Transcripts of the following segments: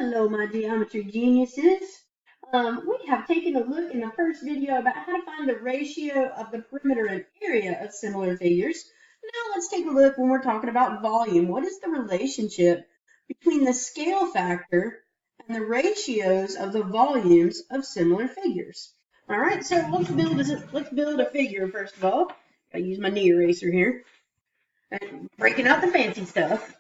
Hello, my geometry geniuses. We have taken a look in the first video about how to find the ratio of the perimeter and area of similar figures. Now let's take a look when we're talking about volume. What is the relationship between the scale factor and the ratios of the volumes of similar figures? All right, so let's build a figure first of all. I use my knee eraser here, breaking out the fancy stuff.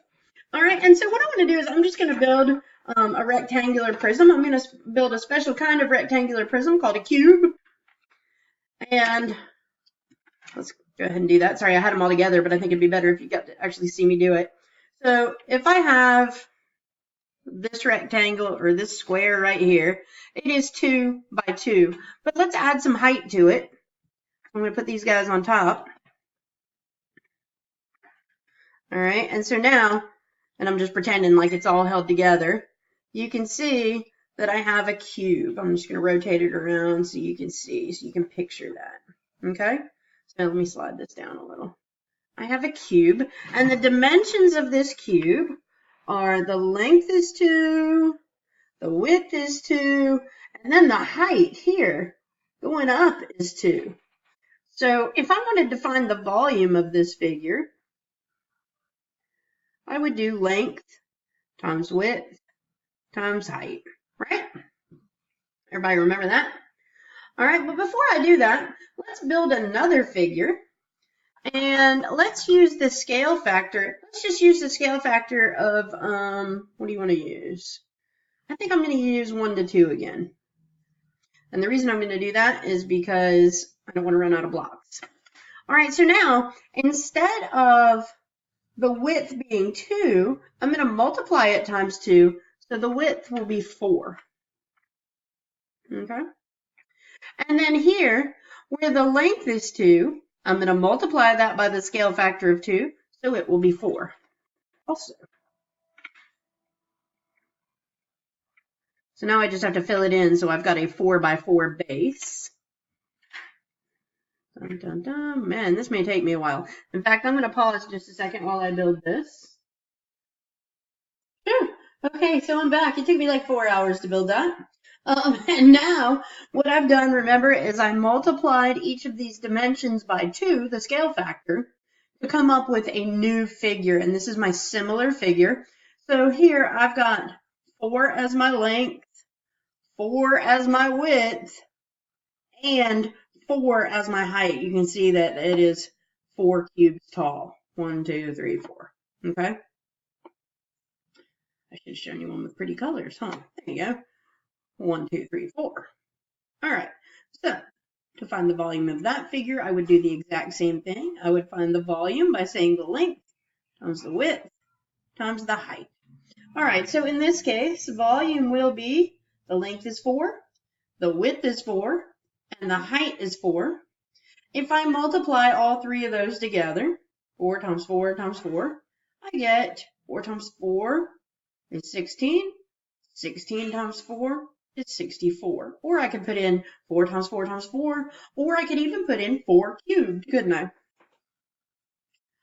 All right, and so what I want to do is I'm just going to build a rectangular prism. I'm going to build a special kind of rectangular prism called a cube. And let's go ahead and do that. Sorry, I had them all together, but I think it'd be better if you got to actually see me do it. So if I have this rectangle or this square right here, it is 2 by 2. But let's add some height to it. I'm going to put these guys on top. All right, and so now, and I'm just pretending like it's all held together, you can see that I have a cube. I'm just going to rotate it around so you can see, so you can picture that. Okay, so let me slide this down a little. I have a cube, and the dimensions of this cube are the length is 2, the width is 2, and then the height here going up is 2. So if I wanted to find the volume of this figure, I would do length times width times height, right? Everybody remember that? All right, but before I do that, let's build another figure. And let's use the scale factor. Let's just use the scale factor of, what do you want to use? I think I'm going to use 1 to 2 again. And the reason I'm going to do that is because I don't want to run out of blocks. All right, so now, instead of the width being 2, I'm going to multiply it times 2, so the width will be 4. Okay? And then here, where the length is 2, I'm going to multiply that by the scale factor of 2, so it will be 4 also. So now I just have to fill it in, so I've got a 4 by 4 base. Dun, dun, dun. Man, this may take me a while. In fact, I'm going to pause just a second while I build this. Okay, so I'm back. It took me like 4 hours to build that. And now what I've done, remember, is I multiplied each of these dimensions by 2, the scale factor, to come up with a new figure. And this is my similar figure. So here I've got 4 as my length, 4 as my width, and 4 as my height. You can see that it is 4 cubes tall. 1, 2, 3, 4. Okay? I should have shown you one with pretty colors, huh? There you go. 1, 2, 3, 4. All right. So to find the volume of that figure, I would do the exact same thing. I would find the volume by saying the length times the width times the height. All right. So in this case, volume will be the length is 4, the width is 4, and the height is 4. If I multiply all 3 of those together, 4 times 4 times 4, I get 4 times 4 is 16. 16 times 4 is 64. Or I could put in 4 times 4 times 4, or I could even put in 4 cubed, couldn't I?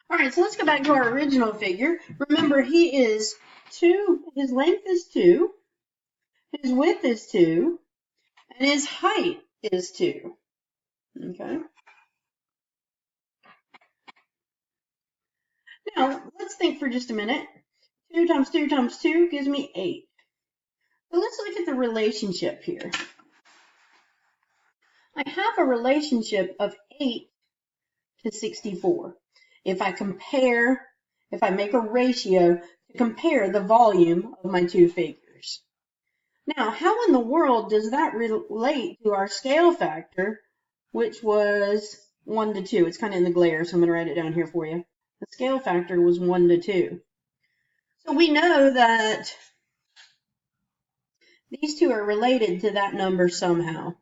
All right, so let's go back to our original figure. Remember, he is 2, his length is 2, his width is 2, and his height is 2. Okay. Now, let's think for just a minute. 2 times 2 times 2 gives me 8. So let's look at the relationship here. I have a relationship of 8 to 64. If I make a ratio to compare the volume of my two figures. Now, how in the world does that relate to our scale factor, which was 1 to 2? It's kind of in the glare, so I'm going to write it down here for you. The scale factor was 1 to 2. So we know that these two are related to that number somehow.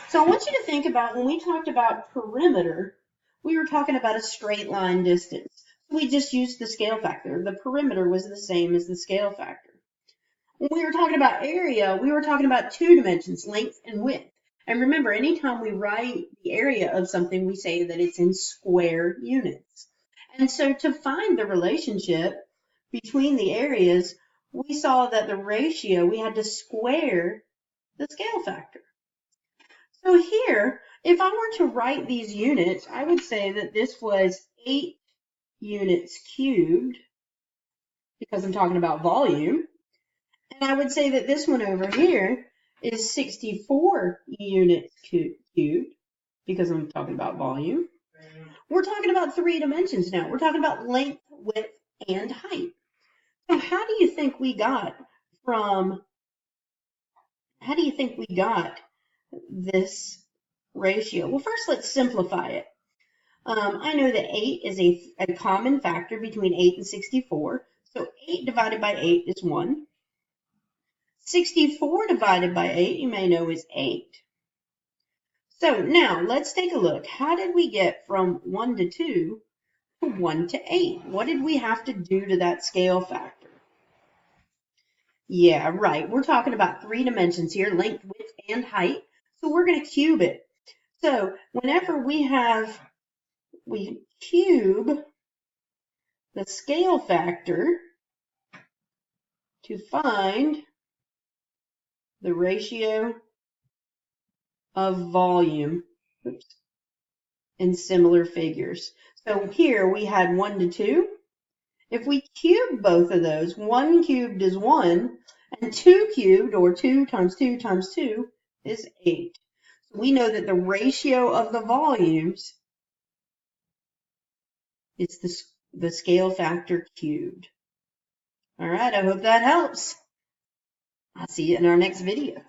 So I want you to think about when we talked about perimeter, we were talking about a straight line distance. We just used the scale factor. The perimeter was the same as the scale factor. When we were talking about area, we were talking about 2 dimensions, length and width. And remember, anytime we write the area of something, we say that it's in square units. And so to find the relationship between the areas, we saw that the ratio, we had to square the scale factor. So here, if I were to write these units, I would say that this was 8 units cubed, because I'm talking about volume. And I would say that this one over here is 64 units cubed, because I'm talking about volume. We're talking about 3 dimensions now. We're talking about length, width, and height. So how do you think we got this ratio? Well, first let's simplify it. I know that 8 is a common factor between 8 and 64. So 8 divided by 8 is 1. 64 divided by 8, you may know, is 8. So now let's take a look. How did we get from 1 to 2 to 1 to 8? What did we have to do to that scale factor? Yeah, right. We're talking about 3 dimensions here, length, width, and height. So we're going to cube it. So whenever we cube the scale factor to find the ratio of volume in similar figures. So here we had 1 to 2. If we cube both of those, 1 cubed is 1, and 2 cubed, or 2 times 2 times 2, is 8. So we know that the ratio of the volumes is the scale factor cubed. All right, I hope that helps. I'll see you in our next video.